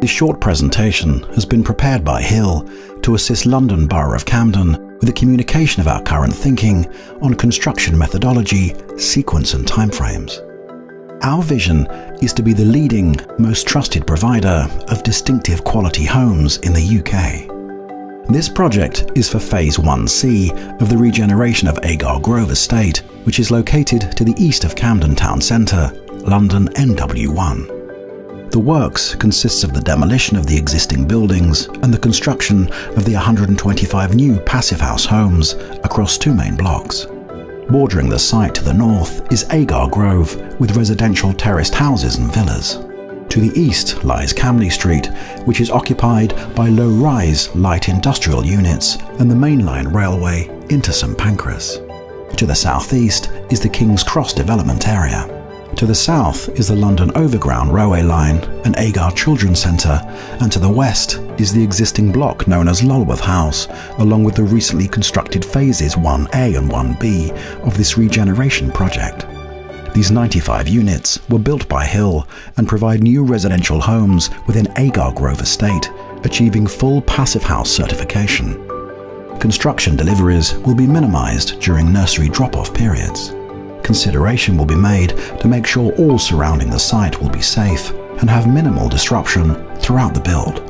This short presentation has been prepared by Hill to assist London Borough of Camden with the communication of our current thinking on construction methodology, sequence and timeframes. Our vision is to be the leading, most trusted provider of distinctive quality homes in the UK. This project is for Phase 1C of the regeneration of Agar Grove Estate, which is located to the east of Camden Town Centre, London NW1. The works consists of the demolition of the existing buildings and the construction of the 125 new Passivhaus homes across two main blocks. Bordering the site to the north is Agar Grove with residential terraced houses and villas. To the east lies Camley Street, which is occupied by low-rise light industrial units and the mainline railway into St Pancras. To the southeast is the King's Cross development area. To the south is the London Overground railway line and Agar Children's Centre, and to the west is the existing block known as Lulworth House, along with the recently constructed phases 1A and 1B of this regeneration project. These 95 units were built by Hill and provide new residential homes within Agar Grove Estate, achieving full Passivhaus certification. Construction deliveries will be minimised during nursery drop-off periods. Consideration will be made to make sure all surrounding the site will be safe and have minimal disruption throughout the build.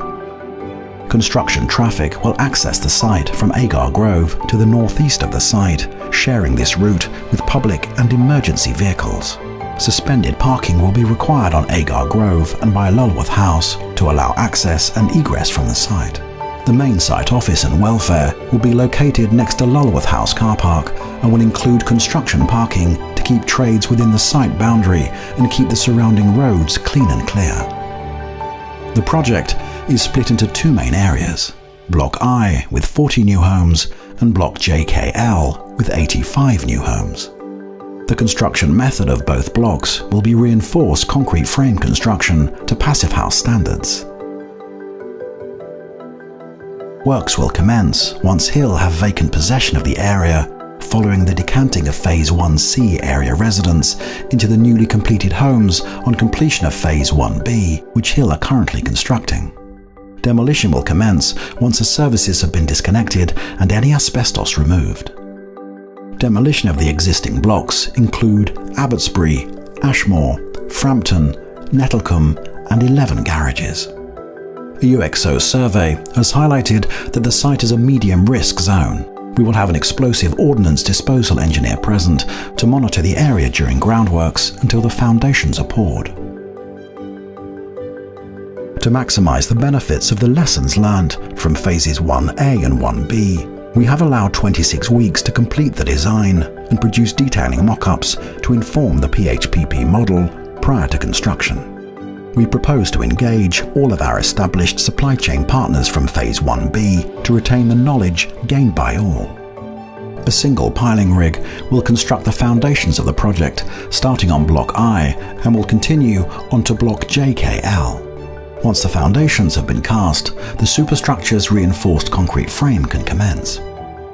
Construction traffic will access the site from Agar Grove to the northeast of the site, sharing this route with public and emergency vehicles. Suspended parking will be required on Agar Grove and by Lulworth House to allow access and egress from the site. The main site office and welfare will be located next to Lulworth House car park and will include construction parking to keep trades within the site boundary and keep the surrounding roads clean and clear. The project is split into two main areas, Block I with 40 new homes and Block JKL with 85 new homes. The construction method of both blocks will be reinforced concrete frame construction to Passivhaus standards. Works will commence once Hill have vacant possession of the area, following the decanting of Phase 1C area residents into the newly completed homes on completion of Phase 1B, which Hill are currently constructing. Demolition will commence once the services have been disconnected and any asbestos removed. Demolition of the existing blocks include Abbotsbury, Ashmore, Frampton, Nettlecombe and 11 garages. A UXO survey has highlighted that the site is a medium risk zone. We will have an explosive ordnance disposal engineer present to monitor the area during groundworks until the foundations are poured. To maximise the benefits of the lessons learned from phases 1A and 1B, we have allowed 26 weeks to complete the design and produce detailing mock-ups to inform the PHPP model prior to construction. We propose to engage all of our established supply chain partners from Phase 1B to retain the knowledge gained by all. A single piling rig will construct the foundations of the project starting on Block I and will continue onto Block JKL. Once the foundations have been cast, the superstructure's reinforced concrete frame can commence.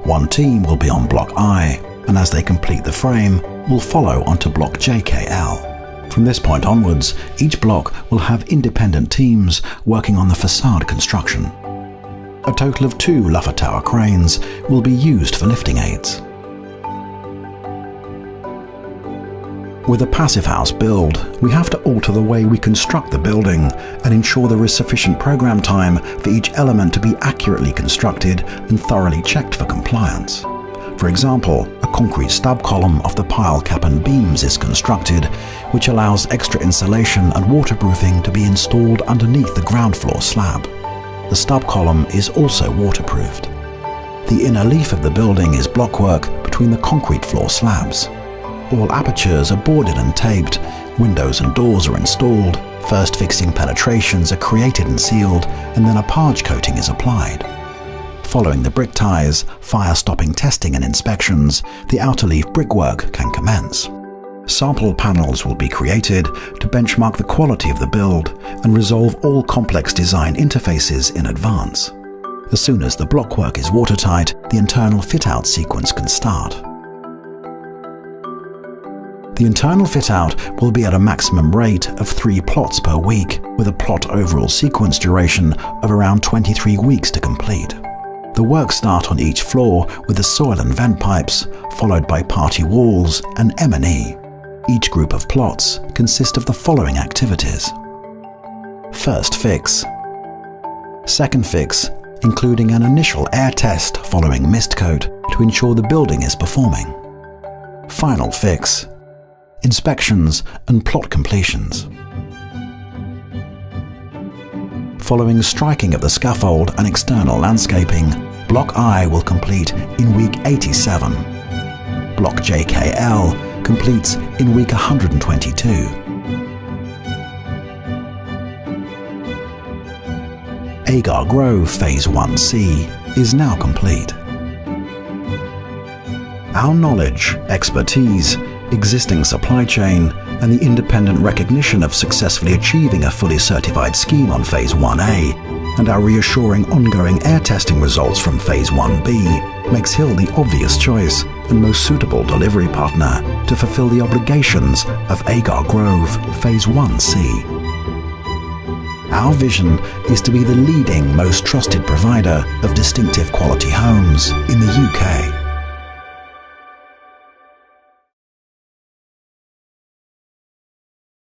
One team will be on Block I, and as they complete the frame, will follow onto Block JKL. From this point onwards, each block will have independent teams working on the facade construction. A total of 2 Luffer Tower cranes will be used for lifting aids. With a Passivhaus build, we have to alter the way we construct the building and ensure there is sufficient program time for each element to be accurately constructed and thoroughly checked for compliance. For example, a concrete stub column of the pile cap and beams is constructed, which allows extra insulation and waterproofing to be installed underneath the ground floor slab. The stub column is also waterproofed. The inner leaf of the building is blockwork between the concrete floor slabs. All apertures are boarded and taped, windows and doors are installed, first fixing penetrations are created and sealed, and then a parge coating is applied. Following the brick ties, fire-stopping testing and inspections, the outer leaf brickwork can commence. Sample panels will be created to benchmark the quality of the build and resolve all complex design interfaces in advance. As soon as the blockwork is watertight, the internal fit-out sequence can start. The internal fit-out will be at a maximum rate of 3 plots per week, with a plot overall sequence duration of around 23 weeks to complete. The works start on each floor with the soil and vent pipes, followed by party walls and M&E. Each group of plots consist of the following activities. First fix. Second fix, including an initial air test following mist coat to ensure the building is performing. Final fix. Inspections and plot completions. Following striking of the scaffold and external landscaping, Block I will complete in week 87. Block JKL completes in week 122. Agar Grove Phase 1C is now complete. Our knowledge, expertise, existing supply chain, and the independent recognition of successfully achieving a fully certified scheme on Phase 1A, and our reassuring ongoing air testing results from Phase 1B, makes Hill the obvious choice and most suitable delivery partner to fulfill the obligations of Agar Grove Phase 1C. Our vision is to be the leading, most trusted provider of distinctive quality homes,